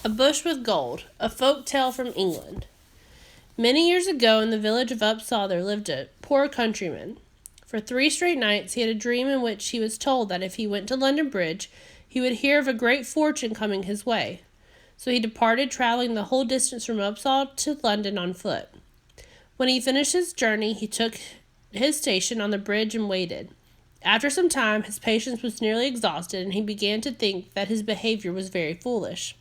A Bush with Gold, a folk tale from England. Many years ago in the village of Upsall there lived a poor countryman. For 3 straight nights he had a dream in which he was told that if he went to London Bridge, he would hear of a great fortune coming his way. So he departed, traveling the whole distance from Upsall to London on foot. When he finished his journey, he took his station on the bridge and waited. After some time, his patience was nearly exhausted, and he began to think that his behavior was very foolish.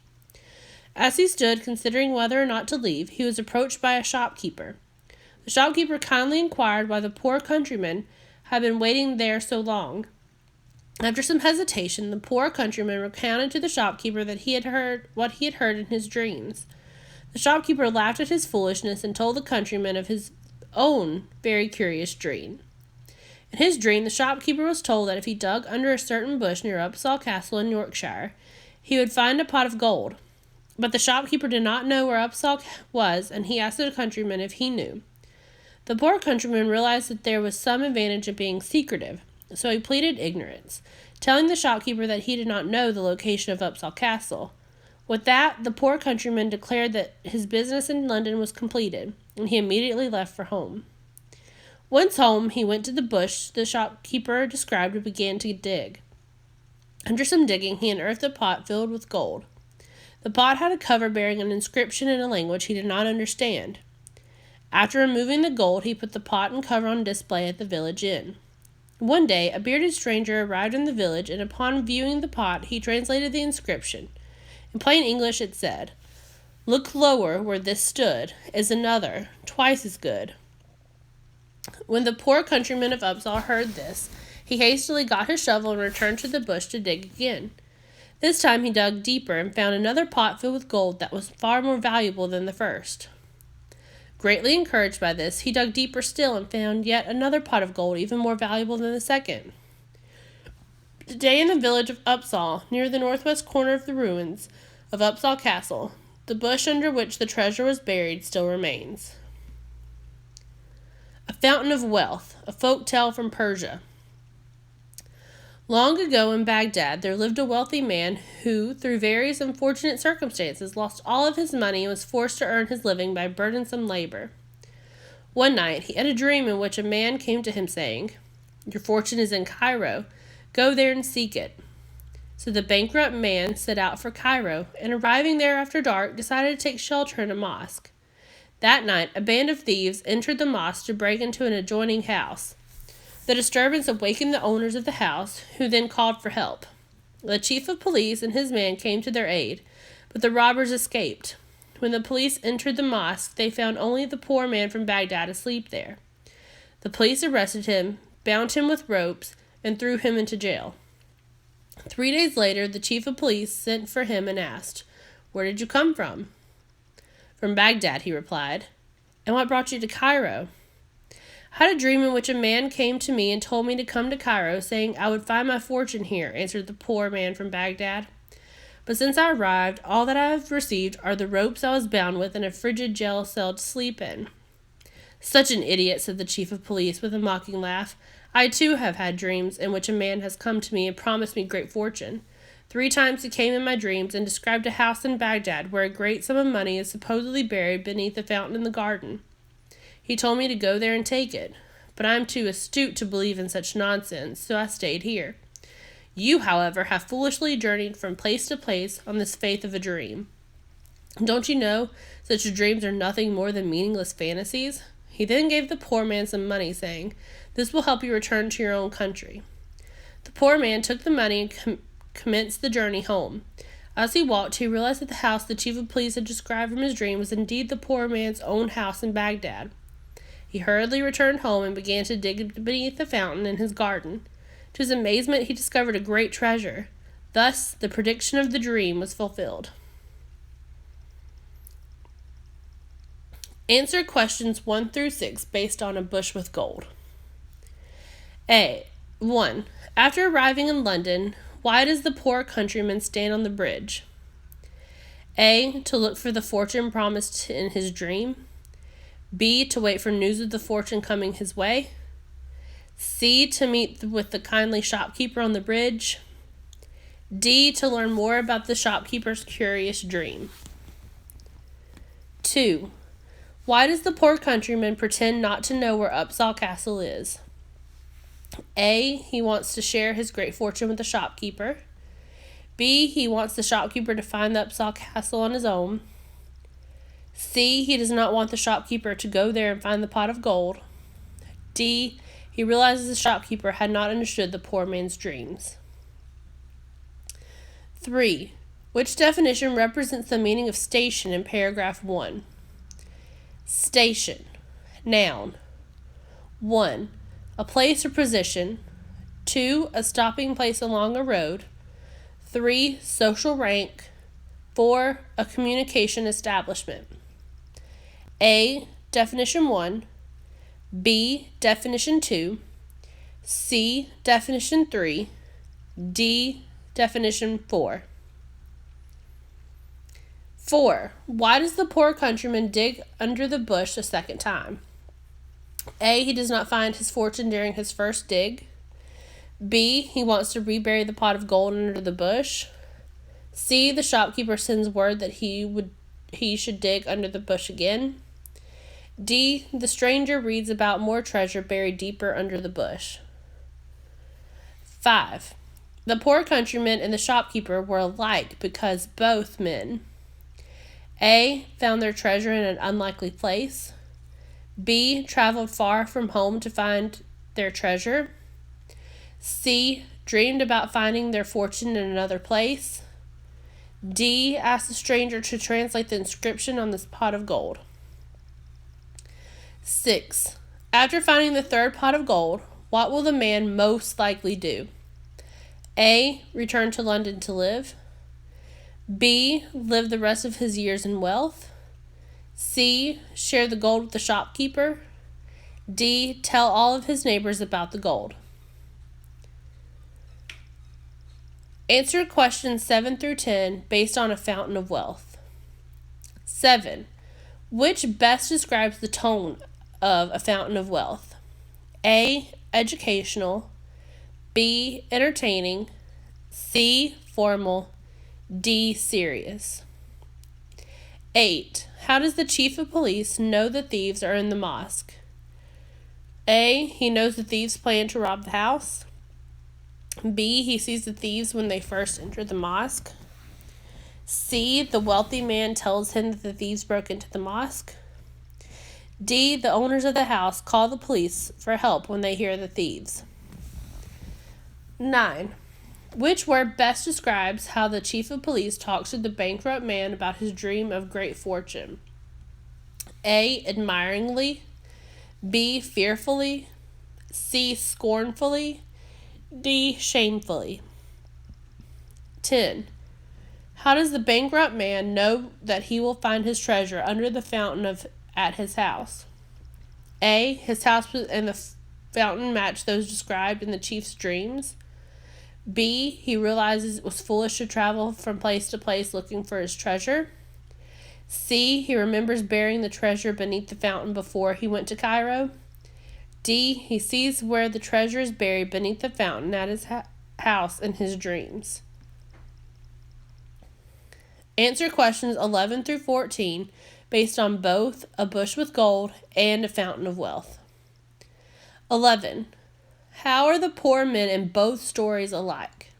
As he stood considering whether or not to leave, he was approached by a shopkeeper. The shopkeeper kindly inquired why the poor countryman had been waiting there so long. After some hesitation, the poor countryman recounted to the shopkeeper that he had heard what he had heard in his dreams. The shopkeeper laughed at his foolishness and told the countryman of his own very curious dream. In his dream, the shopkeeper was told that if he dug under a certain bush near Upsall Castle in Yorkshire, he would find a pot of gold. But the shopkeeper did not know where Upsall was, and he asked the countryman if he knew. The poor countryman realized that there was some advantage in being secretive, so he pleaded ignorance, telling the shopkeeper that he did not know the location of Upsall Castle. With that, the poor countryman declared that his business in London was completed, and he immediately left for home. Once home, he went to the bush the shopkeeper described and began to dig. After some digging, he unearthed a pot filled with gold. The pot had a cover bearing an inscription in a language he did not understand. After removing the gold, he put the pot and cover on display at the village inn. One day, a bearded stranger arrived in the village, and upon viewing the pot, he translated the inscription. In plain English it said, "Look lower where this stood is another, twice as good." When the poor countryman of Upsall heard this, he hastily got his shovel and returned to the bush to dig again. This time he dug deeper and found another pot filled with gold that was far more valuable than the first. Greatly encouraged by this, he dug deeper still and found yet another pot of gold even more valuable than the second. Today in the village of Upsall, near the northwest corner of the ruins of Upsall Castle, the bush under which the treasure was buried still remains. A Fountain of Wealth, a folk tale from Persia. Long ago in Baghdad, there lived a wealthy man who, through various unfortunate circumstances, lost all of his money and was forced to earn his living by burdensome labor. One night, he had a dream in which a man came to him saying, "Your fortune is in Cairo. Go there and seek it." So the bankrupt man set out for Cairo, and arriving there after dark, decided to take shelter in a mosque. That night, a band of thieves entered the mosque to break into an adjoining house. The disturbance awakened the owners of the house, who then called for help. The chief of police and his man came to their aid, but the robbers escaped. When the police entered the mosque, they found only the poor man from Baghdad asleep there. The police arrested him, bound him with ropes, and threw him into jail. 3 days later, the chief of police sent for him and asked, "Where did you come from?" "From Baghdad," he replied. "And what brought you to Cairo?" "I had a dream in which a man came to me and told me to come to Cairo, saying I would find my fortune here," answered the poor man from Baghdad. "But since I arrived, all that I have received are the ropes I was bound with and a frigid jail cell to sleep in." "Such an idiot," said the chief of police with a mocking laugh. "I too have had dreams in which a man has come to me and promised me great fortune. 3 times he came in my dreams and described a house in Baghdad where a great sum of money is supposedly buried beneath a fountain in the garden. He told me to go there and take it, but I am too astute to believe in such nonsense, so I stayed here. You, however, have foolishly journeyed from place to place on this faith of a dream. Don't you know such dreams are nothing more than meaningless fantasies?" He then gave the poor man some money, saying, "This will help you return to your own country." The poor man took the money and commenced the journey home. As he walked, he realized that the house the chief of police had described from his dream was indeed the poor man's own house in Baghdad. He hurriedly returned home and began to dig beneath the fountain in his garden. To his amazement, he discovered a great treasure. Thus, the prediction of the dream was fulfilled. Answer questions 1 through 6 based on A Bush with Gold. 1. After arriving in London, why does the poor countryman stand on the bridge? A. To look for the fortune promised in his dream. B. To wait for news of the fortune coming his way. C. To meet with the kindly shopkeeper on the bridge. D. To learn more about the shopkeeper's curious dream. 2. Why does the poor countryman pretend not to know where Upsal Castle is? A. He wants to share his great fortune with the shopkeeper. B. He wants the shopkeeper to find the Upsal Castle on his own. C. He does not want the shopkeeper to go there and find the pot of gold. D. He realizes the shopkeeper had not understood the poor man's dreams. 3. Which definition represents the meaning of station in paragraph 1? Station. Noun. 1. A place or position. 2. A stopping place along a road. 3. Social rank. 4. A communication establishment. A. Definition 1. B. Definition 2. C. Definition 3. D. Definition 4. 4. Why does the poor countryman dig under the bush a second time? A. He does not find his fortune during his first dig. B. He wants to rebury the pot of gold under the bush. C. The shopkeeper sends word that he should dig under the bush again. D. The stranger reads about more treasure buried deeper under the bush. 5. The poor countryman and the shopkeeper were alike because both men: A. Found their treasure in an unlikely place. B. Traveled far from home to find their treasure. C. Dreamed about finding their fortune in another place. D. Asked the stranger to translate the inscription on this pot of gold. 6. After finding the third pot of gold, what will the man most likely do? A. Return to London to live. B. Live the rest of his years in wealth. C. Share the gold with the shopkeeper. D. Tell all of his neighbors about the gold. Answer questions 7 through 10 based on a fountain of wealth. 7. Which best describes the tone of a fountain of wealth? A. Educational. B. Entertaining. C. Formal. D. Serious. 8. How does the chief of police know the thieves are in the mosque? A. He knows the thieves plan to rob the house. B. He sees the thieves when they first enter the mosque. C. The wealthy man tells him that the thieves broke into the mosque. D. The owners of the house call the police for help when they hear the thieves. 9. Which word best describes how the chief of police talks to the bankrupt man about his dream of great fortune? A. Admiringly. B. Fearfully. C. Scornfully. D. Shamefully. 10. How does the bankrupt man know that he will find his treasure under the fountain at his house? A. His house and the fountain match those described in the chief's dreams. B. He realizes it was foolish to travel from place to place looking for his treasure. C. He remembers burying the treasure beneath the fountain before he went to Cairo. D. He sees where the treasure is buried beneath the fountain at his house in his dreams. Answer questions 11 through 14 based on both a bush with gold and a fountain of wealth. 11. How are the poor men in both stories alike?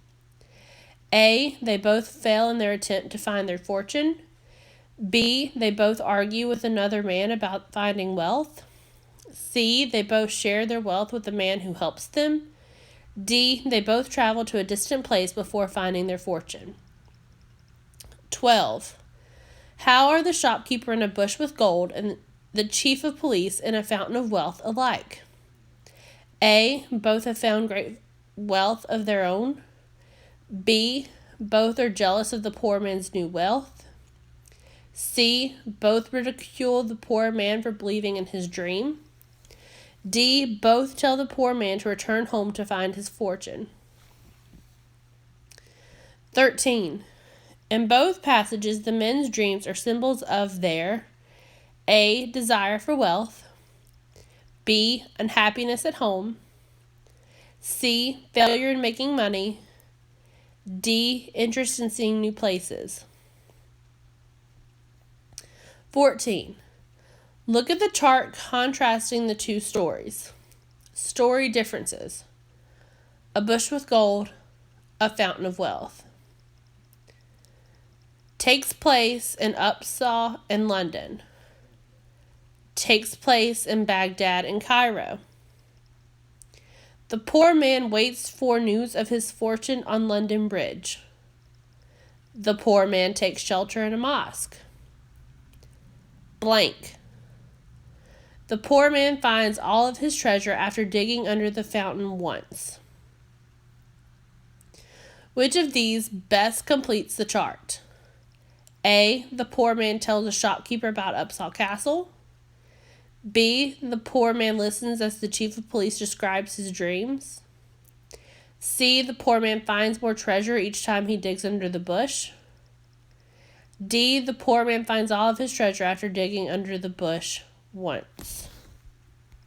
A. They both fail in their attempt to find their fortune. B. They both argue with another man about finding wealth. C. They both share their wealth with the man who helps them. D. They both travel to a distant place before finding their fortune. 12. How are the shopkeeper in a bush with gold and the chief of police in a fountain of wealth alike? A. Both have found great wealth of their own. B. Both are jealous of the poor man's new wealth. C. Both ridicule the poor man for believing in his dream. D. Both tell the poor man to return home to find his fortune. 13. In both passages, the men's dreams are symbols of their A. Desire for wealth. B. Unhappiness at home. C. Failure in making money. D. Interest in seeing new places. 14. Look at the chart contrasting the two stories. Story differences. A bush with gold, a fountain of wealth. Takes place in Upsal and London. Takes place in Baghdad and Cairo. The poor man waits for news of his fortune on London Bridge. The poor man takes shelter in a mosque. Blank. The poor man finds all of his treasure after digging under the fountain once. Which of these best completes the chart? A. The poor man tells a shopkeeper about Upsal Castle. B. The poor man listens as the chief of police describes his dreams. C. The poor man finds more treasure each time he digs under the bush. D. The poor man finds all of his treasure after digging under the bush once.